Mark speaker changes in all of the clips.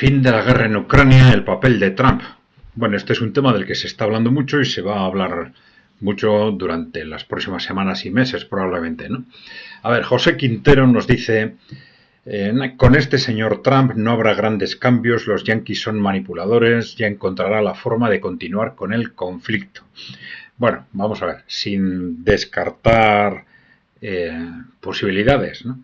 Speaker 1: Fin de la guerra en Ucrania, el papel de Trump. Bueno, este es un tema del que se está hablando mucho y se va a hablar mucho durante las próximas semanas y meses, probablemente, ¿no? A ver, José Quintero nos dice, con este señor Trump no habrá grandes cambios, los yanquis son manipuladores, ya encontrará la forma de continuar con el conflicto. Bueno, vamos a ver, sin descartar posibilidades, ¿no?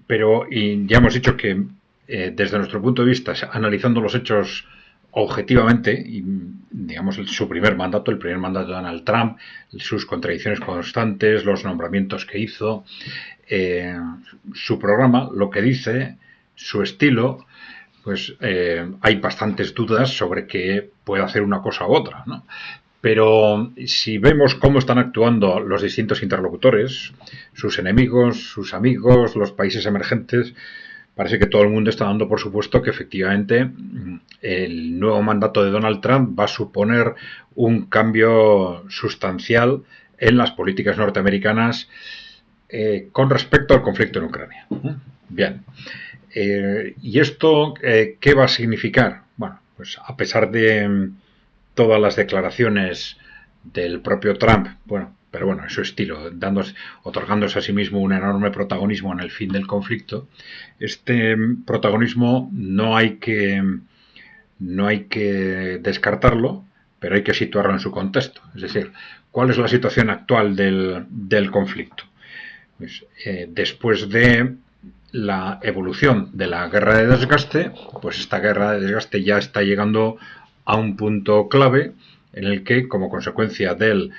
Speaker 1: Pero ya hemos dicho que desde nuestro punto de vista, analizando los hechos objetivamente, y digamos su primer mandato, el primer mandato de Donald Trump, sus contradicciones constantes, los nombramientos que hizo, su programa, lo que dice, su estilo, pues hay bastantes dudas sobre que pueda hacer una cosa u otra, ¿no? Pero si vemos cómo están actuando los distintos interlocutores, sus enemigos, sus amigos, los países emergentes, parece que todo el mundo está dando por supuesto que efectivamente el nuevo mandato de Donald Trump va a suponer un cambio sustancial en las políticas norteamericanas con respecto al conflicto en Ucrania. Bien. ¿Y esto qué va a significar? Bueno, pues a pesar de todas las declaraciones del propio Trump, bueno, pero bueno, en su estilo, otorgándose a sí mismo un enorme protagonismo en el fin del conflicto, este protagonismo no hay que descartarlo, pero hay que situarlo en su contexto. Es decir, ¿cuál es la situación actual del conflicto? Pues, después de la evolución de la guerra de desgaste, pues esta guerra de desgaste ya está llegando a un punto clave en el que, como consecuencia del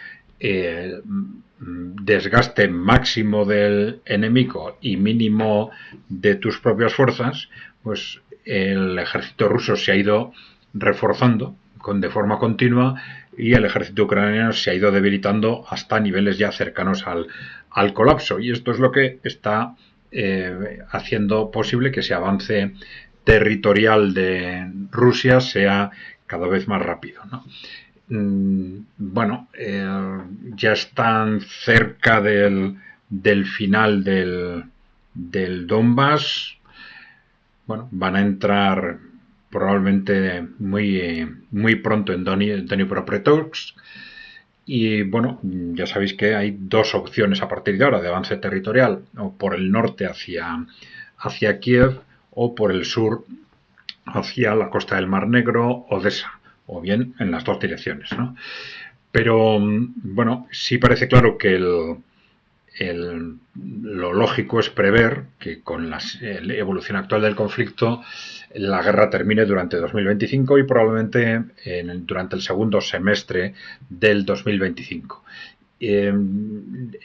Speaker 1: desgaste máximo del enemigo y mínimo de tus propias fuerzas, pues el ejército ruso se ha ido reforzando de forma continua y el ejército ucraniano se ha ido debilitando hasta niveles ya cercanos al colapso. Y esto es lo que está haciendo posible que ese avance territorial de Rusia sea cada vez más rápido, ¿no? Bueno, ya están cerca del final del Donbass. Bueno, van a entrar probablemente muy pronto en Dnipropetrovsk. Y bueno, ya sabéis que hay dos opciones a partir de ahora de avance territorial, o por el norte hacia Kiev o por el sur hacia la costa del Mar Negro, Odessa, o bien en las dos direcciones, ¿no? Pero bueno, sí parece claro que lo lógico es prever que con la evolución actual del conflicto la guerra termine durante 2025 y probablemente durante el segundo semestre del 2025.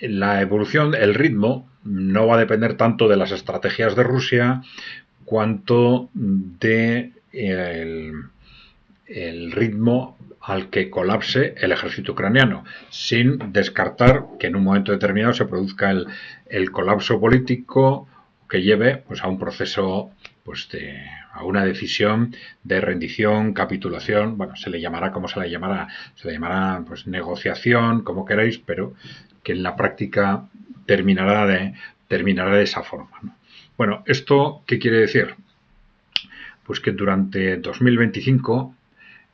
Speaker 1: La evolución, el ritmo, no va a depender tanto de las estrategias de Rusia cuanto de el ritmo al que colapse el ejército ucraniano, sin descartar que en un momento determinado se produzca el colapso político que lleve pues a un proceso, pues a una decisión de rendición, capitulación, bueno, se le llamará como se le llamará pues negociación, como queráis, pero que en la práctica terminará de esa forma, ¿no? Bueno, ¿esto qué quiere decir? Pues que durante 2025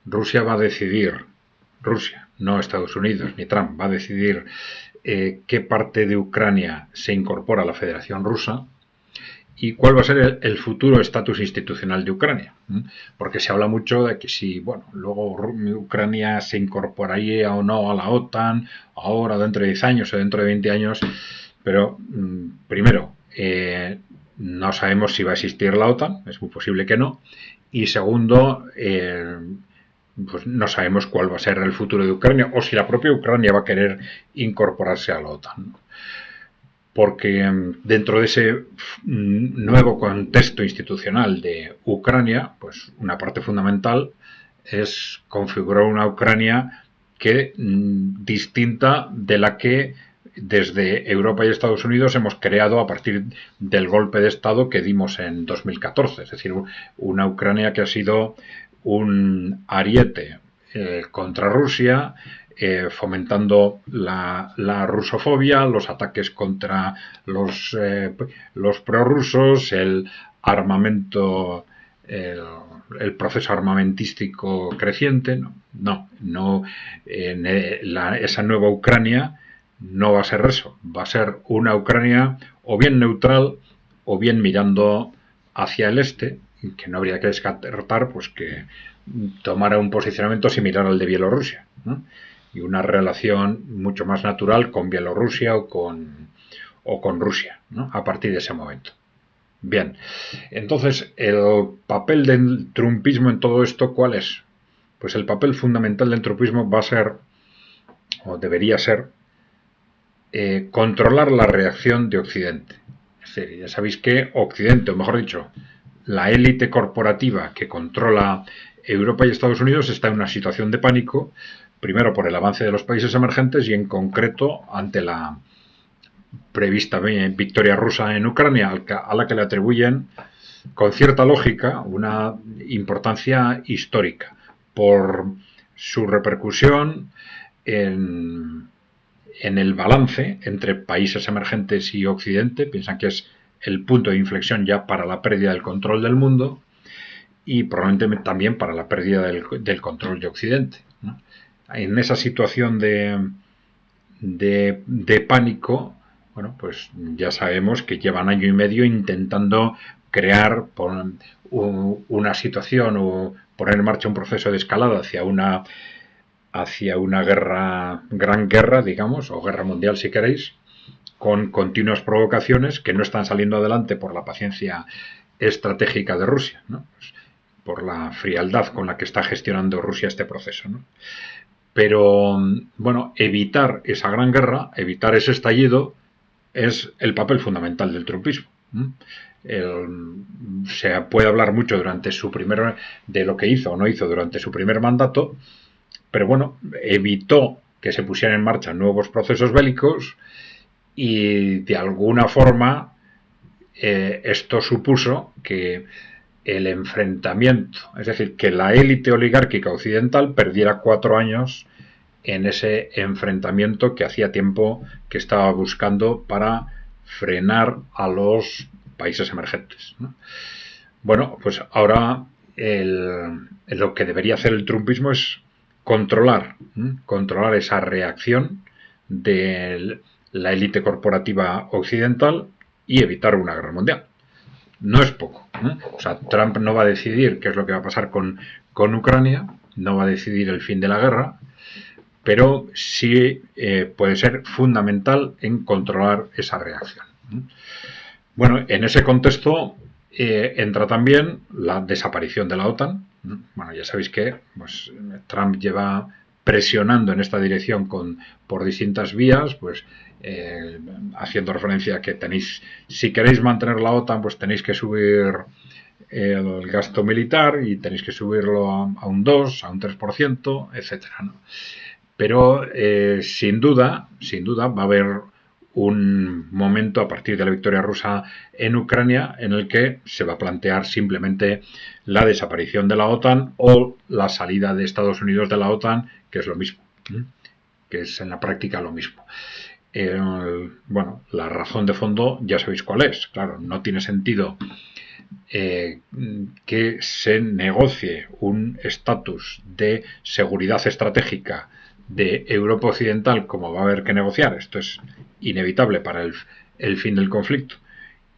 Speaker 1: Rusia va a decidir, Rusia, no Estados Unidos ni Trump, va a decidir qué parte de Ucrania se incorpora a la Federación Rusa y cuál va a ser el futuro estatus institucional de Ucrania. Porque se habla mucho de que si, bueno, luego Ucrania se incorporaría o no a la OTAN, ahora, dentro de 10 años o dentro de 20 años, pero primero, no sabemos si va a existir la OTAN, es muy posible que no, y segundo, pues no sabemos cuál va a ser el futuro de Ucrania o si la propia Ucrania va a querer incorporarse a la OTAN. Porque dentro de ese nuevo contexto institucional de Ucrania, pues una parte fundamental es configurar una Ucrania que distinta de la que desde Europa y Estados Unidos hemos creado a partir del golpe de Estado que dimos en 2014. Es decir, una Ucrania que ha sido un ariete contra Rusia, fomentando la rusofobia, los ataques contra los prorrusos, el armamento el, el proceso armamentístico creciente. No, esa nueva Ucrania no va a ser eso, va a ser una Ucrania o bien neutral o bien mirando hacia el este, que no habría que descartar pues que tomara un posicionamiento similar al de Bielorrusia, ¿no? Y una relación mucho más natural con Bielorrusia o con Rusia, ¿no? A partir de ese momento. Bien, entonces el papel del trumpismo en todo esto, ¿cuál es? Pues el papel fundamental del trumpismo va a ser, o debería ser, controlar la reacción de Occidente. Es decir, ya sabéis que Occidente, o mejor dicho, la élite corporativa que controla Europa y Estados Unidos está en una situación de pánico, primero por el avance de los países emergentes y en concreto ante la prevista victoria rusa en Ucrania, a la que le atribuyen con cierta lógica una importancia histórica por su repercusión en el balance entre países emergentes y Occidente. Piensan que es el punto de inflexión ya para la pérdida del control del mundo y probablemente también para la pérdida del control de Occidente, ¿no? En esa situación de pánico, bueno, pues ya sabemos que llevan año y medio intentando crear una situación o poner en marcha un proceso de escalada hacia una gran guerra, digamos, o guerra mundial si queréis, con continuas provocaciones que no están saliendo adelante por la paciencia estratégica de Rusia, ¿no? Pues por la frialdad con la que está gestionando Rusia este proceso, ¿no? Pero, bueno, evitar esa gran guerra, evitar ese estallido, es el papel fundamental del trumpismo. Se puede hablar mucho de lo que hizo o no hizo durante su primer mandato, pero bueno, evitó que se pusieran en marcha nuevos procesos bélicos y de alguna forma esto supuso que el enfrentamiento, es decir, que la élite oligárquica occidental perdiera 4 años en ese enfrentamiento que hacía tiempo que estaba buscando para frenar a los países emergentes, ¿no? Bueno, pues ahora lo que debería hacer el trumpismo es controlar esa reacción de la élite corporativa occidental y evitar una guerra mundial. No es poco, ¿eh? O sea, Trump no va a decidir qué es lo que va a pasar con Ucrania, no va a decidir el fin de la guerra, pero sí puede ser fundamental en controlar esa reacción. Bueno, en ese contexto entra también la desaparición de la OTAN. Bueno, ya sabéis que pues, Trump lleva presionando en esta dirección por distintas vías, pues haciendo referencia a que si queréis mantener la OTAN, pues tenéis que subir el gasto militar y tenéis que subirlo a un 2, a un 3%, etcétera, ¿no? Pero sin duda va a haber un momento a partir de la victoria rusa en Ucrania en el que se va a plantear simplemente la desaparición de la OTAN o la salida de Estados Unidos de la OTAN, que es lo mismo, que es en la práctica lo mismo. Bueno, la razón de fondo ya sabéis cuál es. Claro, no tiene sentido que se negocie un estatus de seguridad estratégica de Europa Occidental como va a haber que negociar. Esto es inevitable para el fin del conflicto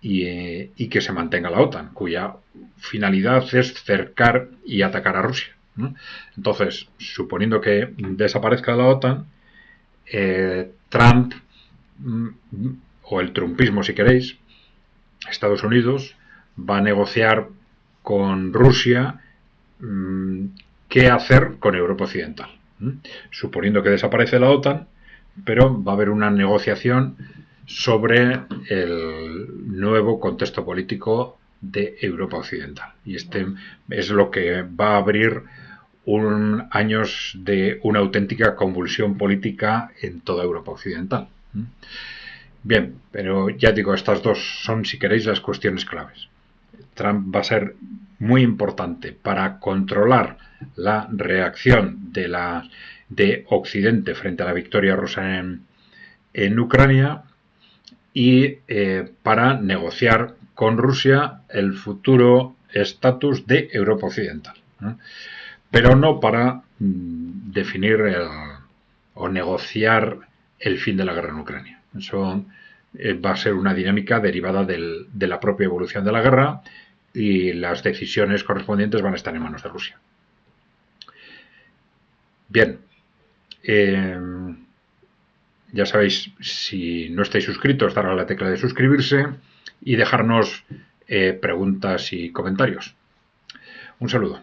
Speaker 1: y que se mantenga la OTAN, cuya finalidad es cercar y atacar a Rusia, ¿no? Entonces, suponiendo que desaparezca la OTAN, Trump o el trumpismo si queréis, Estados Unidos va a negociar con Rusia qué hacer con Europa Occidental, suponiendo que desaparece la OTAN, pero va a haber una negociación sobre el nuevo contexto político de Europa Occidental. Y este es lo que va a abrir años de una auténtica convulsión política en toda Europa Occidental. Bien, pero ya digo, estas dos son, si queréis, las cuestiones claves. Trump va a ser muy importante para controlar la reacción de Occidente frente a la victoria rusa en Ucrania y para negociar con Rusia el futuro estatus de Europa Occidental, pero no para definir o negociar el fin de la guerra en Ucrania. Eso va a ser una dinámica derivada de la propia evolución de la guerra, y las decisiones correspondientes van a estar en manos de Rusia. Bien, ya sabéis, si no estáis suscritos, dar a la tecla de suscribirse y dejarnos preguntas y comentarios. Un saludo.